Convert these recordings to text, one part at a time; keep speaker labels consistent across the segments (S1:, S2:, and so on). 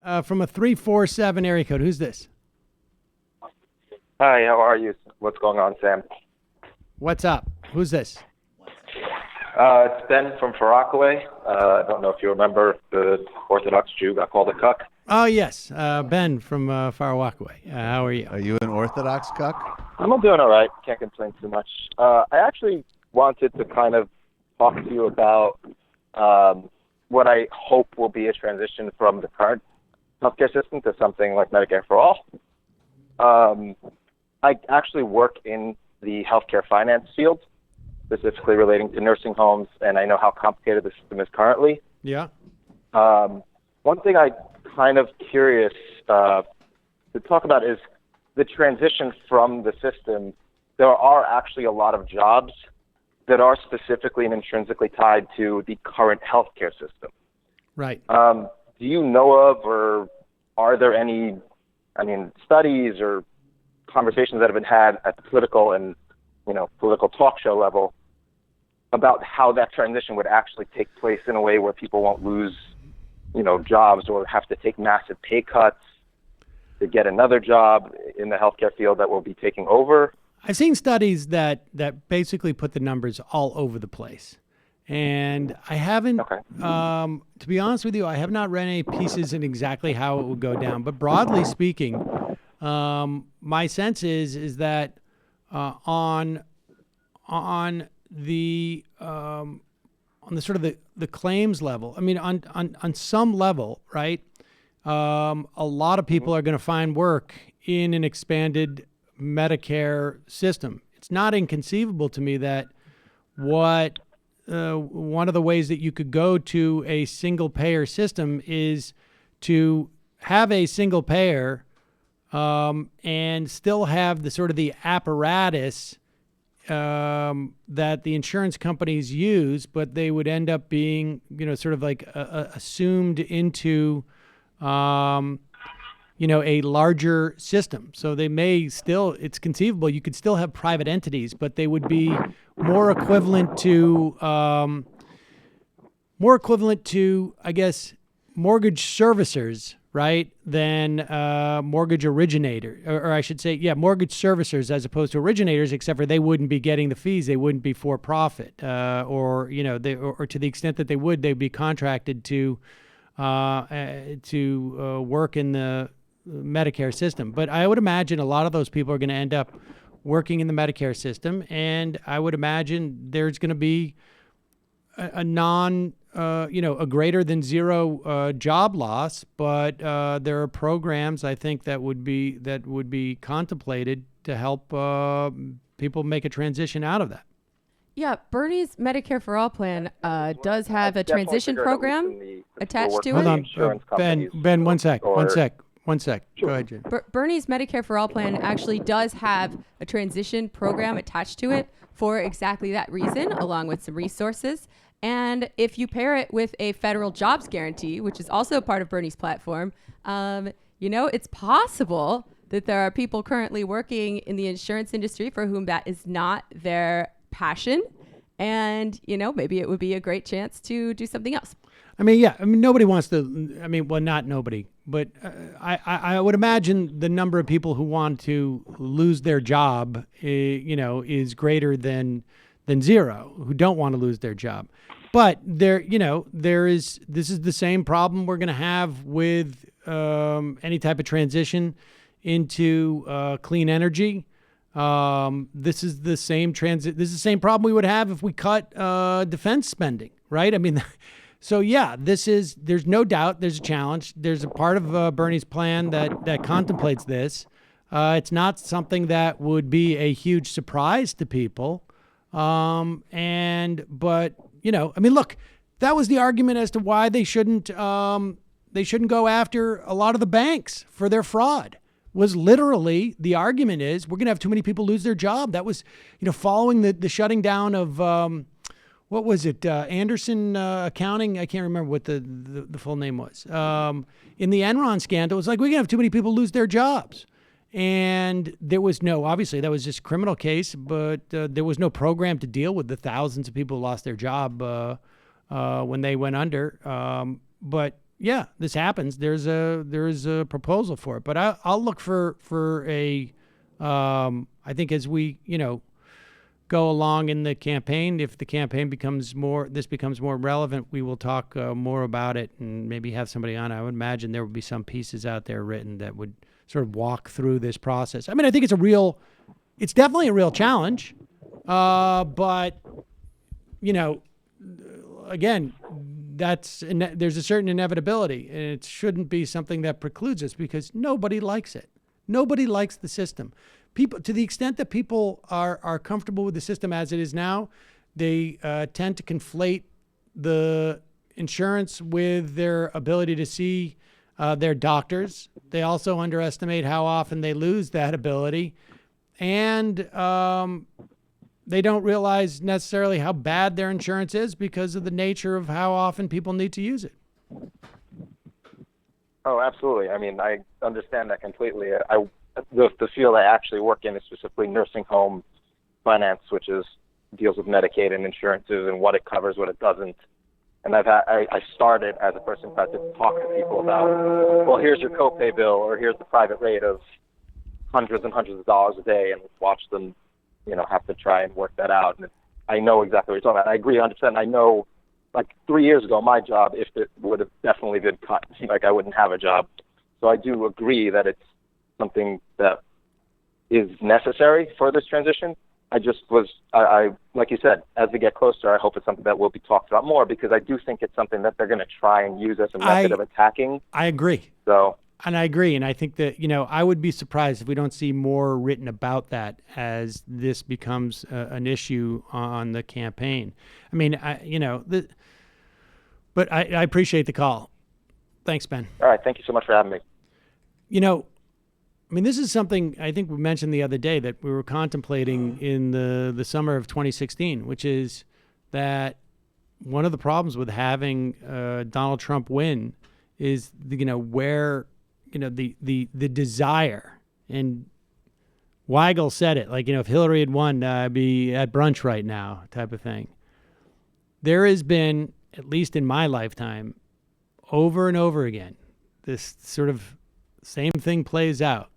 S1: From a 347 area code. Who's this?
S2: Hi, how are you? What's going on, Sam?
S1: What's up? Who's this?
S2: It's Ben from Far Rockaway. I don't know if you remember the Orthodox Jew got called a cuck.
S1: Oh, yes. Ben from Far Rockaway. How are you?
S3: Are you an Orthodox cuck?
S2: I'm doing all right. Can't complain too much. I actually wanted to kind of talk to you about what I hope will be a transition from the current healthcare system to something like Medicare for All. I actually work in the healthcare finance field, specifically relating to nursing homes, and I know how complicated the system is currently.
S1: Yeah.
S2: One thing I'm kind of curious to talk about is the transition from the system. There are actually a lot of jobs that are specifically and intrinsically tied to the current healthcare system.
S1: Right.
S2: Do you know of, or are there any, studies or conversations that have been had at the political and, political talk show level about how that transition would actually take place in a way where people won't lose, jobs or have to take massive pay cuts to get another job in the healthcare field that will be taking over?
S1: I've seen studies that basically put the numbers all over the place. And I haven't, to be honest with you, I have not read any pieces in exactly how it would go down. But broadly speaking, my sense is that on the sort of the claims level, on some level, right? A lot of people are going to find work in an expanded Medicare system. It's not inconceivable to me that one of the ways that you could go to a single payer system is to have a single payer and still have the sort of the apparatus that the insurance companies use, but they would end up being, sort of like assumed into, a larger system. So they may still, it's conceivable, you could still have private entities, but they would be more equivalent to, I guess, mortgage servicers, right, than mortgage originator, or I should say, mortgage servicers as opposed to originators, except for they wouldn't be getting the fees. They wouldn't be for profit, or to the extent that they would, they'd be contracted to work in the Medicare system. But I would imagine a lot of those people are going to end up working in the Medicare system, and I would imagine there's going to be a greater than zero job loss, but there are programs I think that would be contemplated to help people make a transition out of that.
S4: Yeah, Bernie's Medicare For All plan does have a transition program attached to it.
S1: Hold on, Ben, one sec. Go ahead, Jim.
S4: Bernie's Medicare For All plan actually does have a transition program attached to it for exactly that reason, along with some resources. And if you pair it with a federal jobs guarantee, which is also part of Bernie's platform, it's possible that there are people currently working in the insurance industry for whom that is not their passion. And, maybe it would be a great chance to do something else.
S1: Nobody wants to, not nobody, but I would imagine the number of people who want to lose their job, is greater than zero, who don't want to lose their job. But this is the same problem we're going to have with any type of transition into clean energy. This is the same problem we would have if we cut defense spending, right? So there's no doubt there's a challenge. There's a part of Bernie's plan that contemplates this. It's not something that would be a huge surprise to people. Look, that was the argument as to why they shouldn't go after a lot of the banks for their fraud. Was literally the argument is we're going to have too many people lose their job. That was, following the shutting down of, what was it? Anderson Accounting. I can't remember what the full name was. In the Enron scandal, it was like, we're going to have too many people lose their jobs. And there was obviously that was just a criminal case, but there was no program to deal with the thousands of people who lost their job when they went under. But yeah, this happens. There's a proposal for it, but I'll look for a. I think as we go along in the campaign, if the campaign becomes more relevant, we will talk more about it and maybe have somebody on. I would imagine there would be some pieces out there written that would sort of walk through this process. I mean, I think it's definitely a real challenge, but again, there's a certain inevitability, and it shouldn't be something that precludes us because nobody likes it. Nobody likes the system. People, to the extent that people are comfortable with the system as it is now, they tend to conflate the insurance with their ability to see their doctors. They also underestimate how often they lose that ability, and they don't realize necessarily how bad their insurance is because of the nature of how often people need to use it.
S2: Oh, absolutely. I mean, I understand that completely. The field I actually work in is specifically nursing home finance, which deals with Medicaid and insurances and what it covers, what it doesn't. And I started as a person who had to talk to people about, well, here's your copay bill, or here's the private rate of hundreds and hundreds of dollars a day, and watch them, have to try and work that out. And I know exactly what you're talking about. I agree 100%. I know, like 3 years ago, my job, if it would have definitely been cut, like I wouldn't have a job. So I do agree that it's something that is necessary for this transition. I like you said, as we get closer, I hope it's something that will be talked about more, because I do think it's something that they're going to try and use as a method of attacking.
S1: I agree. And I agree. And I think that, I would be surprised if we don't see more written about that as this becomes an issue on the campaign. I mean, but I appreciate the call. Thanks, Ben.
S2: All right. Thank you so much for having me.
S1: This is something I think we mentioned the other day that we were contemplating in the summer of 2016, which is that one of the problems with having Donald Trump win is where the desire, and Weigel said it, like, if Hillary had won, I'd be at brunch right now, type of thing. There has been, at least in my lifetime, over and over again, this sort of same thing plays out.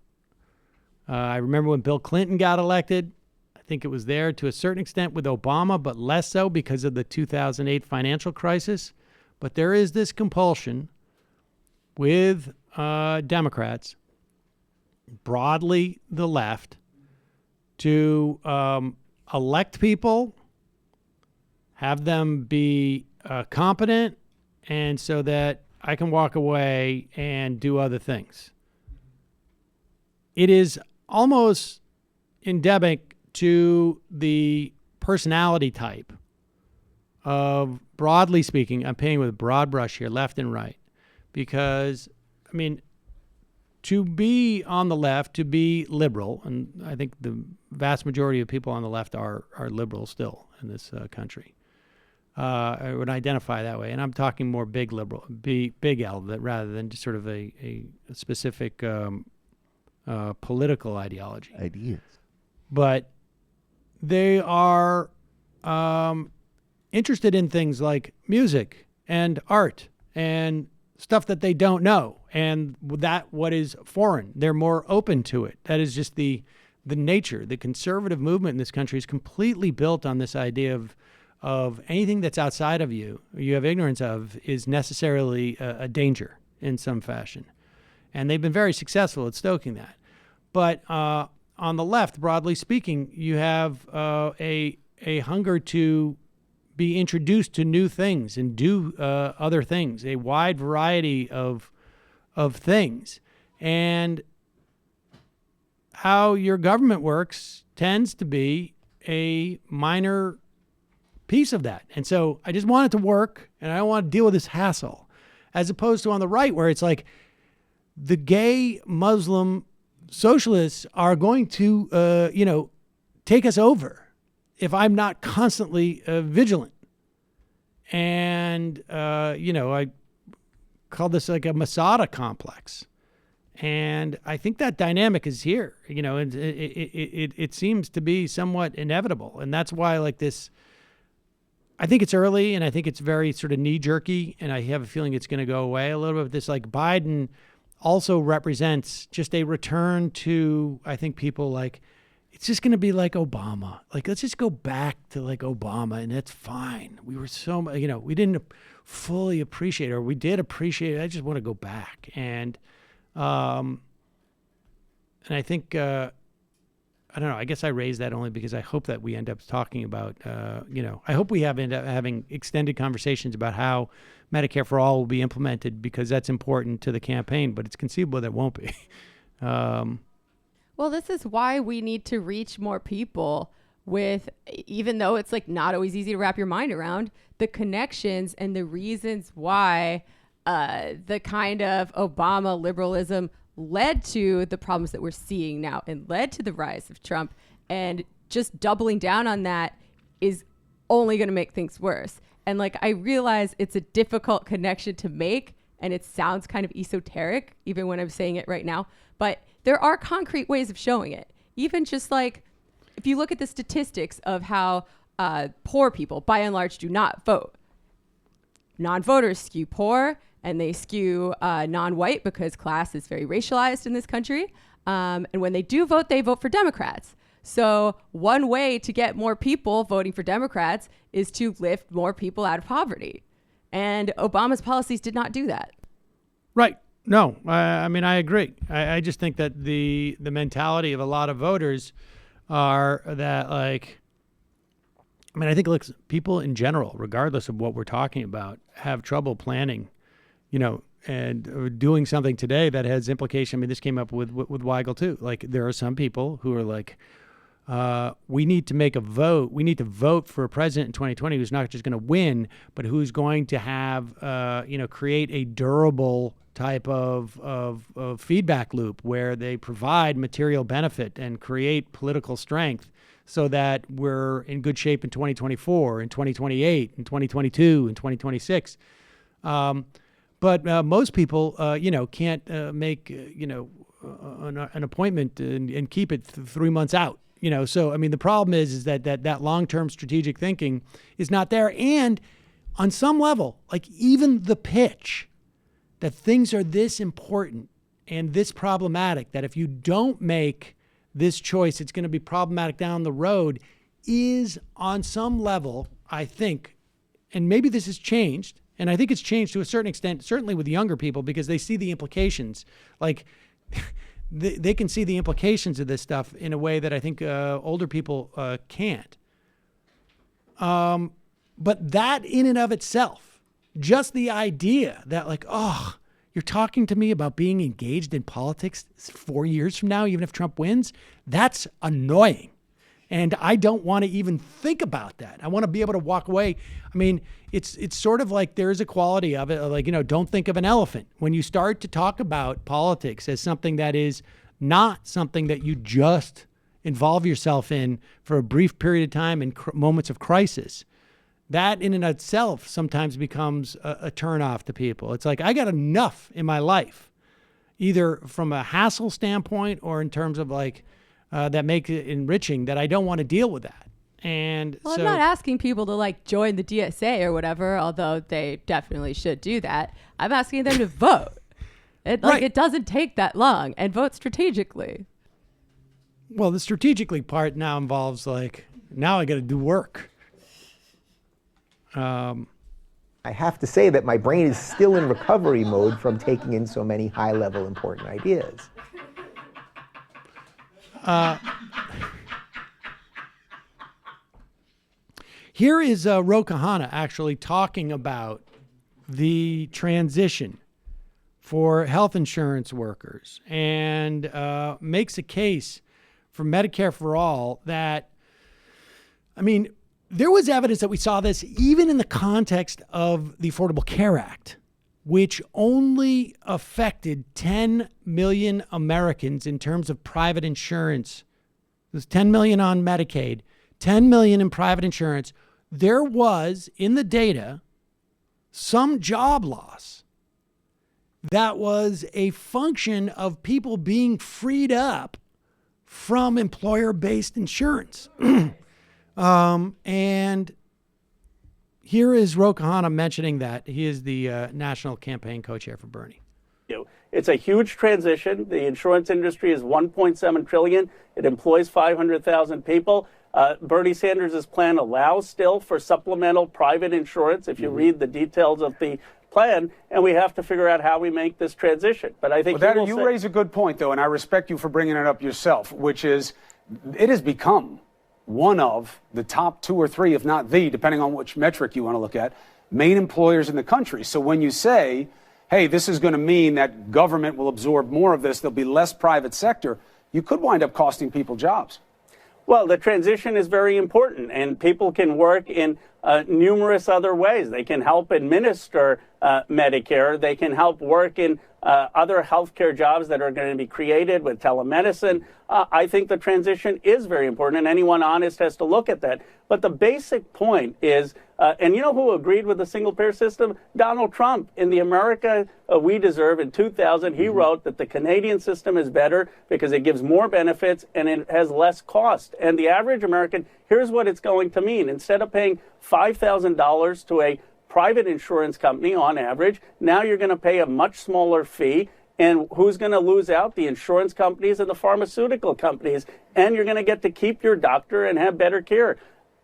S1: I remember when Bill Clinton got elected. I think it was there to a certain extent with Obama, but less so because of the 2008 financial crisis. But there is this compulsion with Democrats, broadly the left, to elect people, have them be competent, and so that I can walk away and do other things. It is almost endemic to the personality type of, broadly speaking, I'm painting with a broad brush here, left and right, because, to be on the left, to be liberal, and I think the vast majority of people on the left are liberal still in this country. I would identify that way, and I'm talking more big liberal, big L, that rather than just sort of a specific political ideology.
S3: Ideas.
S1: But they are interested in things like music and art and stuff that they don't know, and what is foreign. They're more open to it. That is just the nature. The conservative movement in this country is completely built on this idea of anything that's outside of you have ignorance of, is necessarily a danger in some fashion. And they've been very successful at stoking that. But on the left, broadly speaking, you have a hunger to be introduced to new things and do other things, a wide variety of things. And how your government works tends to be a minor piece of that. And so I just want it to work, and I don't want to deal with this hassle, as opposed to on the right, where it's like the gay Muslim socialists are going to, take us over if I'm not constantly vigilant. And, I call this like a Masada complex. And I think that dynamic is here, and it seems to be somewhat inevitable. And that's why, like, this I think it's early, and I think it's very sort of knee-jerky, and I have a feeling it's going to go away a little bit. This, like, Biden also represents just a return to, I think, people like, it's just going to be like Obama. Like, let's just go back to like Obama, and that's fine. We were so, we didn't fully appreciate it, or we did appreciate it. I just want to go back. And I think, I don't know. I guess I raised that only because I hope that we end up talking about, I hope we end up having extended conversations about how Medicare for All will be implemented, because that's important to the campaign, but it's conceivable that it won't be.
S4: Well, this is why we need to reach more people with, even though it's like not always easy to wrap your mind around, the connections and the reasons why the kind of Obama liberalism led to the problems that we're seeing now and led to the rise of Trump. And just doubling down on that is only going to make things worse. And like, I realize it's a difficult connection to make, and it sounds kind of esoteric, even when I'm saying it right now, but there are concrete ways of showing it. Even just like, if you look at the statistics of how poor people, by and large, do not vote. Non-voters skew poor, and they skew non-white because class is very racialized in this country. And when they do vote, they vote for Democrats. So one way to get more people voting for Democrats is to lift more people out of poverty. And Obama's policies did not do that.
S1: Right. No, I mean, I agree. I just think that the mentality of a lot of voters are that, like, I mean, I think, look, people in general, regardless of what we're talking about, have trouble planning, and doing something today that has implication. I mean, this came up with Weigel too. Like, there are some people who are like, we need to make a vote. We need to vote for a president in 2020 who's not just going to win, but who's going to have, create a durable type of feedback loop where they provide material benefit and create political strength so that we're in good shape in 2024, in 2028, in 2022, in 2026. But most people, can't make, an appointment and keep it 3 months out. So, I mean, the problem is that long-term strategic thinking is not there. And on some level, like, even the pitch that things are this important and this problematic, that if you don't make this choice, it's going to be problematic down the road, is on some level, I think, and maybe this has changed, and I think it's changed to a certain extent, certainly with younger people, because they see the implications. Like, they can see the implications of this stuff in a way that I think older people can't. But that in and of itself, just the idea that, like, oh, you're talking to me about being engaged in politics 4 years from now, even if Trump wins, that's annoying. And I don't want to even think about that. I want to be able to walk away. I mean, it's sort of like there's a quality of it, like, don't think of an elephant. When you start to talk about politics as something that is not something that you just involve yourself in for a brief period of time in moments of crisis, that in and of itself sometimes becomes a turnoff to people. It's like, I got enough in my life, either from a hassle standpoint or in terms of like, that make it enriching, that I don't want to deal with that. And
S4: well,
S1: so,
S4: I'm not asking people to like join the DSA or whatever, although they definitely should do that. I'm asking them to vote. It doesn't take that long, and vote strategically.
S1: Well, the strategically part now involves like, now I got to do work.
S5: I have to say that my brain is still in recovery mode from taking in so many high-level important ideas.
S1: Here is Khanna actually talking about the transition for health insurance workers, and makes a case for Medicare for All that, I mean, there was evidence that we saw this even in the context of the Affordable Care Act, which only affected 10 million Americans in terms of private insurance. There's 10 million on Medicaid, 10 million in private insurance. There was, in the data, some job loss that was a function of people being freed up from employer-based insurance. And Here is Ro Khanna mentioning that. He is the national campaign co-chair for Bernie.
S6: It's a huge transition. The insurance industry is $1.7 trillion. It employs 500,000 people. Bernie Sanders' plan allows still for supplemental private insurance, if you read the details of the plan, and we have to figure out how we make this transition. But I think
S7: you raise a good point, though, and I respect you for bringing it up yourself, which is it has become one of the top 2 or 3, if not the, depending on which metric you want to look at, main employers in the country. So when you say, hey, this is going to mean that government will absorb more of this, there'll be less private sector, you could wind up costing people jobs.
S6: Well, the transition is very important, and people can work in numerous other ways. They can help administer Medicare. They can help work in other healthcare jobs that are going to be created with telemedicine. I think the transition is very important, and anyone honest has to look at that. But the basic point is, and you know who agreed with the single-payer system? Donald Trump. In the America We Deserve in 2000, he wrote that the Canadian system is better because it gives more benefits and it has less cost. And the average American, here's what it's going to mean. Instead of paying $5,000 to a private insurance company on average, now you're going to pay a much smaller fee. And who's going to lose out? The insurance companies and the pharmaceutical companies. And you're going to get to keep your doctor and have better care.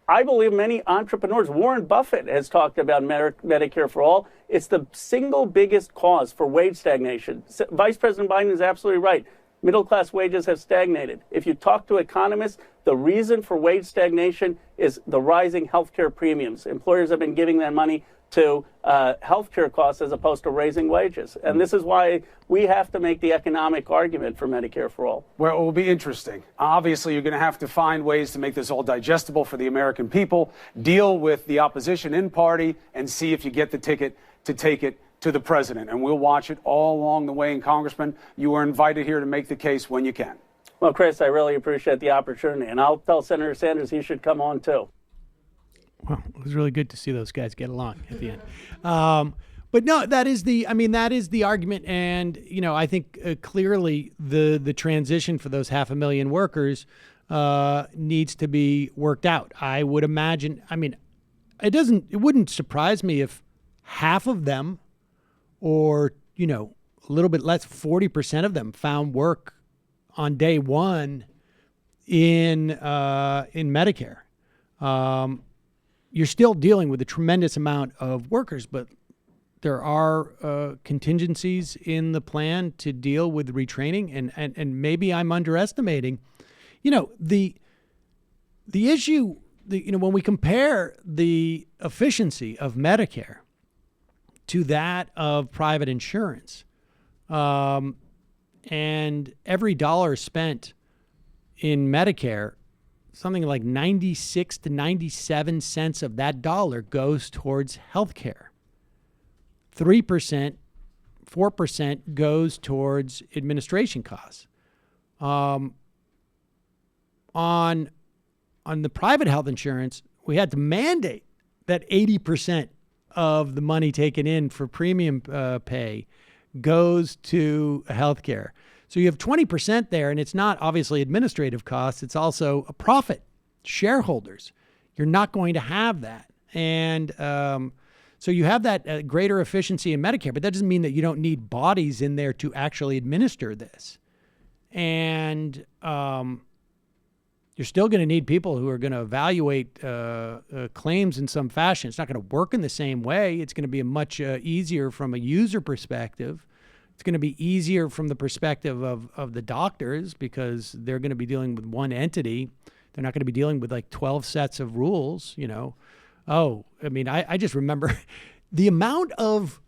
S6: I believe many entrepreneurs, Warren Buffett has talked about Medicare for All. It's the single biggest cause for wage stagnation. Vice President Biden is absolutely right. Middle-class wages have stagnated. If you talk to economists, the reason for wage stagnation is the rising healthcare premiums. Employers have been giving that money to healthcare costs as opposed to raising wages. And this is why we have to make the economic argument for Medicare for All.
S7: Well, it will be interesting. Obviously, you're going to have to find ways to make this all digestible for the American people, deal with the opposition in party, and see if you get the ticket to take it to the president. And we'll watch it all along the way. And Congressman, you are invited here to make the case when you can.
S6: Well, Chris, I really appreciate the opportunity. And I'll tell Senator Sanders he should come on, too.
S1: Well, it was really good to see those guys get along at the end. But no, that is the argument. And, you know, I think clearly the transition for those 500,000 workers needs to be worked out. I would imagine, it wouldn't surprise me if half of them, or, you know, a little bit less, 40% of them found work on day one in Medicare. You're still dealing with a tremendous amount of workers, but there are contingencies in the plan to deal with retraining, and maybe I'm underestimating. You know, the issue, when we compare the efficiency of Medicare to that of private insurance, and every dollar spent in Medicare, something like 96 to 97 cents of that dollar goes towards health care. 3%, 4% goes towards administration costs. On the private health insurance, we had to mandate that 80% of the money taken in for premium pay goes to health care. So you have 20% there, and it's not obviously administrative costs. It's also a profit. Shareholders, you're not going to have that. And so you have that greater efficiency in Medicare, but that doesn't mean that you don't need bodies in there to actually administer this. And you're still going to need people who are going to evaluate claims in some fashion. It's not going to work in the same way. It's going to be a much easier from a user perspective. It's going to be easier from the perspective of the doctors, because they're going to be dealing with one entity. They're not going to be dealing with like 12 sets of rules, you know. I just remember the amount of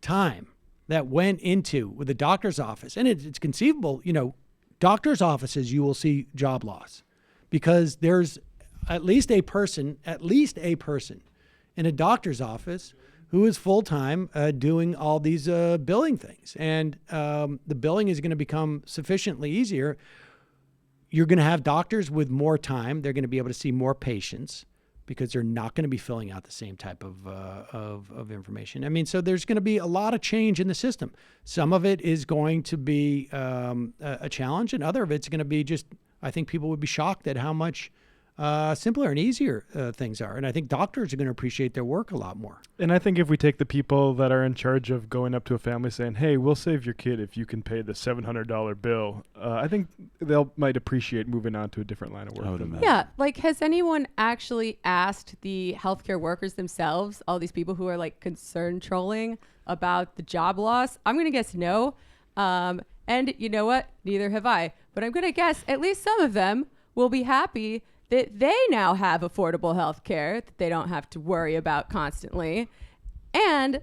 S1: time that went into with the doctor's office. And it's conceivable, you know, doctor's offices, you will see job loss, because there's at least a person in a doctor's office who is full-time doing all these billing things. And the billing is going to become sufficiently easier. You're going to have doctors with more time. They're going to be able to see more patients because they're not going to be filling out the same type of information. I mean, so there's going to be a lot of change in the system. Some of it is going to be a challenge, and other of it's going to be just, I think people would be shocked at how much simpler and easier things are. And I think doctors are going to appreciate their work a lot more.
S8: And I think if we take the people that are in charge of going up to a family saying, hey, we'll save your kid if you can pay the $700 bill, I think might appreciate moving on to a different line of work. Than that.
S4: Yeah, like has anyone actually asked the healthcare workers themselves, all these people who are like concern trolling about the job loss? I'm going to guess no. And you know what? Neither have I. But I'm going to guess at least some of them will be happy that they now have affordable health care that they don't have to worry about constantly. And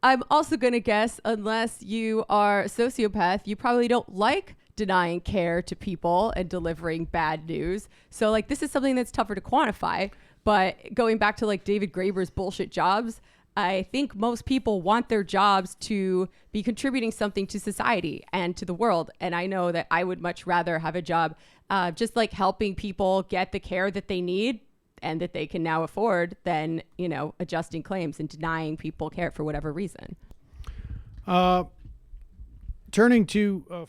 S4: I'm also going to guess, unless you are a sociopath, you probably don't like denying care to people and delivering bad news. So like this is something that's tougher to quantify. But going back to like David Graeber's bullshit jobs, I think most people want their jobs to be contributing something to society and to the world. And I know that I would much rather have a job just like helping people get the care that they need and that they can now afford than, you know, adjusting claims and denying people care for whatever reason.
S1: Turning to